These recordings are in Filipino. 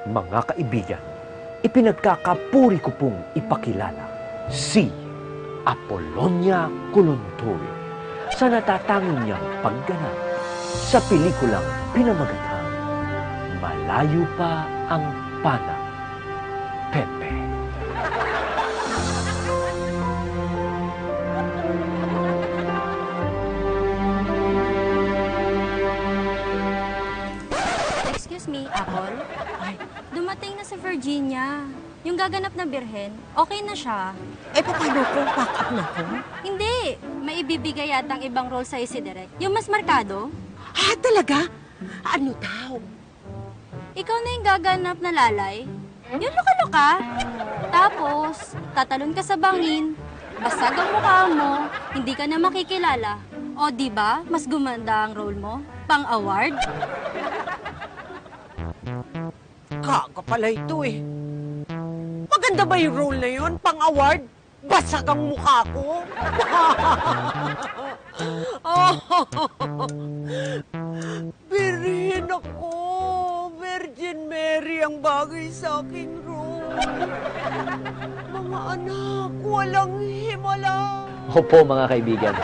Mga kaibigan, ipinagkakapuri ko pong ipakilala si Apolonia Colantoy sa natatanging niyang pagganap sa pelikulang pinamagatan Malayo Pa ang Pana, Pepe. Excuse me, Apple. Dumating na si Virginia. Yung gaganap na birhen, okay na siya. Eh, paano kung pack up na ko? Hindi. May ibibigay yatang ibang role sa'yo si Direk. Yung mas markado. Ah, talaga? Ano daw? Ikaw na yung gaganap na lalay. Yung luka-luka. Tapos, tatalon ka sa bangin. Basag ang mukha mo. Hindi ka na makikilala. O, di ba? Mas gumanda ang role mo. Pang-award. Kaga pala ito eh. Maganda ba yung role na yun? Pang-award? Basag ang mukha ko? Birhen ako. Virgin Mary ang bagay sa aking role. Mga anak, walang himala. Opo mga kaibigan,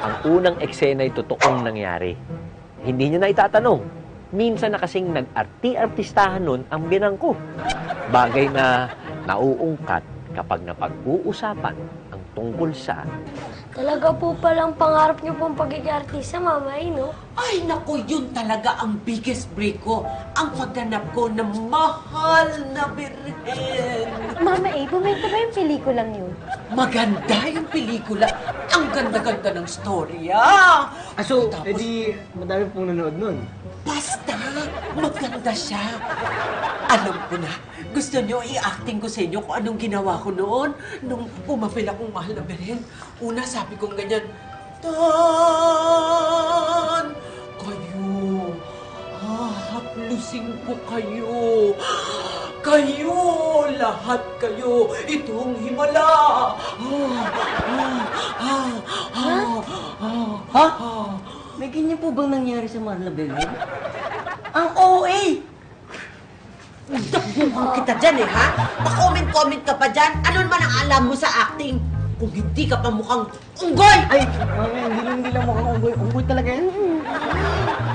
ang unang eksena ay totoong nangyari. Hindi niyo na itatanong. Minsan na kasing nag-arti-artistahan nun ang binang ko. Bagay na nauungkat kapag napag-uusapan ang tungkol sa... Talaga po palang pangarap niyo pong pagiging artista, Mama A, no? Ay, naku, yun talaga ang biggest break ko. Ang pagganap ko ng mahal na birhen. Mama A, bumenta ba yung pelikulang yun? Maganda yung pelikula. Ang ganda-ganda ng storya. So, Tapos- edi madami pong nanood nun. Basta, maganda siya. Alam ko na, gusto niyo i-acting ko sa inyo kung anong ginawa ko noon nung pumapil akong mahal na birhen. Una, sabi kong ganyan, Tan! Kayo, hahaplusin ko kayo. Kayo, lahat kayo, itong himala. Ha? May ganyan po bang nangyari sa Marla Belén? Ang OA! Dakbuhan kita dyan eh, ha? Pa-comment-comment ka pa dyan. Ano naman ang alam mo sa acting? Kung hindi ka pa mukhang unggoy! Ay, mami, hindi lang mukhang unggoy. Unggoy talaga yan.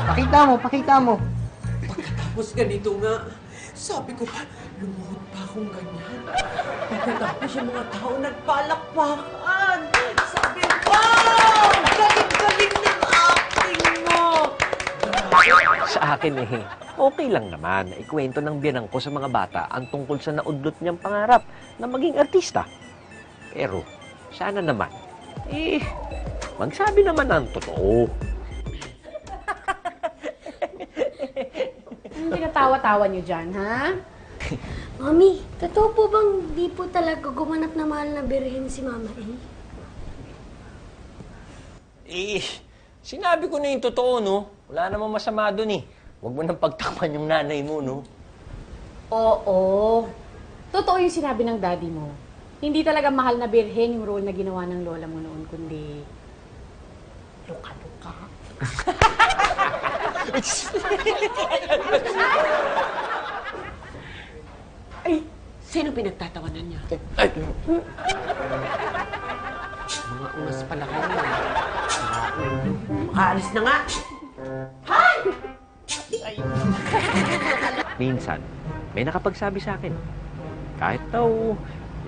Pakita mo. Pagkatapos ganito nga, sabi ko pa, lumuhod pa akong ganyan. Pagkatapos yung mga tao nagpalakpakan. Sabi ko, galing-galing ng acting mo! Sa akin okay lang naman na ikwento ng biyanang ko sa mga bata ang tungkol sa naudlot niyang pangarap na maging artista. Pero, sana naman, magsabi naman ang totoo. Anong tinatawa-tawa niyo dyan, ha? Mami, totoo po bang di po talaga gumanap na mahal na birhen si Mama A? Sinabi ko na yung totoo, no? Wala namang masama doon Huwag mo nang pagtakpan yung nanay mo, no? Oo. Totoo yung sinabi ng daddy mo. Hindi talaga mahal na birhen yung role na ginawa ng lola mo noon, kundi... luka-luka. Ay, sino pinagtatawanan niya? Ay, Mga unas pala kayo. Makaalis na nga. Hay! minsan, may nakapagsabi sa akin, kahit daw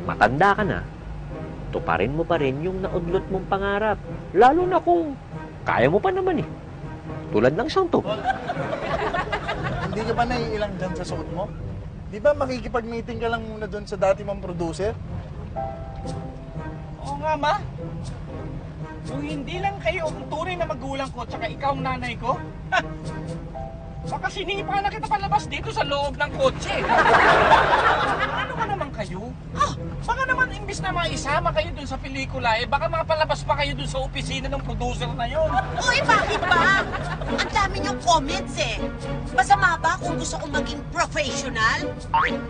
matanda ka na, tuparin mo pa rin yung naudlot mong pangarap. Lalo na kung kaya mo pa naman Tulad ng siyang to. Hindi ka ba naiilang dyan sa suot mo? Di ba makikipag-meeting ka lang muna doon sa dati mong producer? Oo nga, ma. So, hindi lang kayo ang tunay na magulang ko tsaka ikaw ang nanay ko? Baka sinipa na kita palabas dito sa loob ng kotse. Ano ka naman kayo? Baka naman imbis na maisama kayo dun sa pelikula, baka mapalabas pa kayo dun sa opisina ng producer na yon. Uy, bakit ba? Ang dami niyong comments Masama ba kung gusto kong maging professional?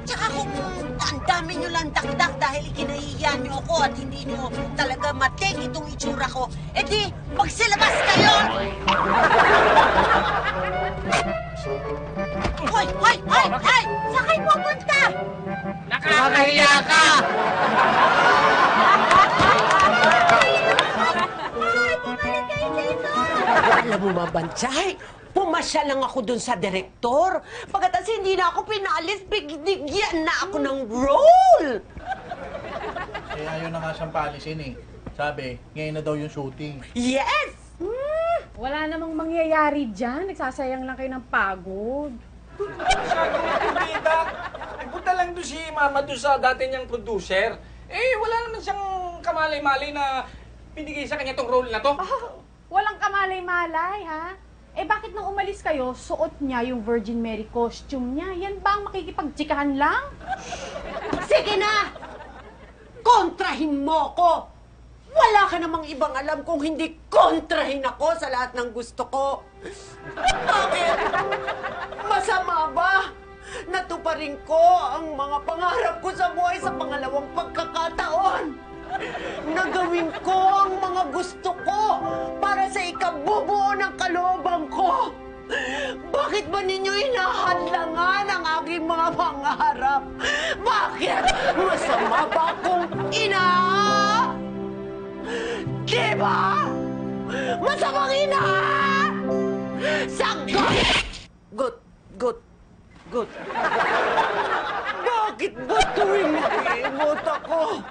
Tsaka kung ang dami niyo lang dakdak dahil ikinahihiya niyo ako at hindi niyo talaga matik itong itsura ko, edi magsilabas kayo! Hoy! Sakay po bumabansay. Pumasya lang ako dun sa direktor. Pagkatas hindi na ako pinalis, bigyan na ako ng role. Eh, ayaw na nga siyang paalisin eh. Sabi, ngayon na daw yung shooting. Yes! Wala namang mangyayari dyan. Nagsasayang lang kayo ng pagod. Masyadong nakikita. Punta lang doon si Mama doon sa dati niyang producer. Eh, wala naman siyang kamalay-malay na binigay sa kanya tong role na to. Walang kamalay-malay, ha? Eh bakit nung umalis kayo, suot niya yung Virgin Mary costume niya? Yan ba ang makikipagtsikahan lang? Sige na! Kontrahin mo ko! Wala ka namang ibang alam kung hindi kontrahin ako sa lahat ng gusto ko. Bakit? Masama ba? Natuparin ko ang mga pangarap ko sa buhay sa pangalawang pagkakataon. Nagawin ko ang mga gusto ko para sa ikabubuo ng kalooban ko. Bakit ba ninyo inahadlangan ang aking mga pangarap? Bakit? Masama ba akong ina? Diba? Masamang ina! Sagot! Gut. Bakit ba tuwing mag-iimot ako?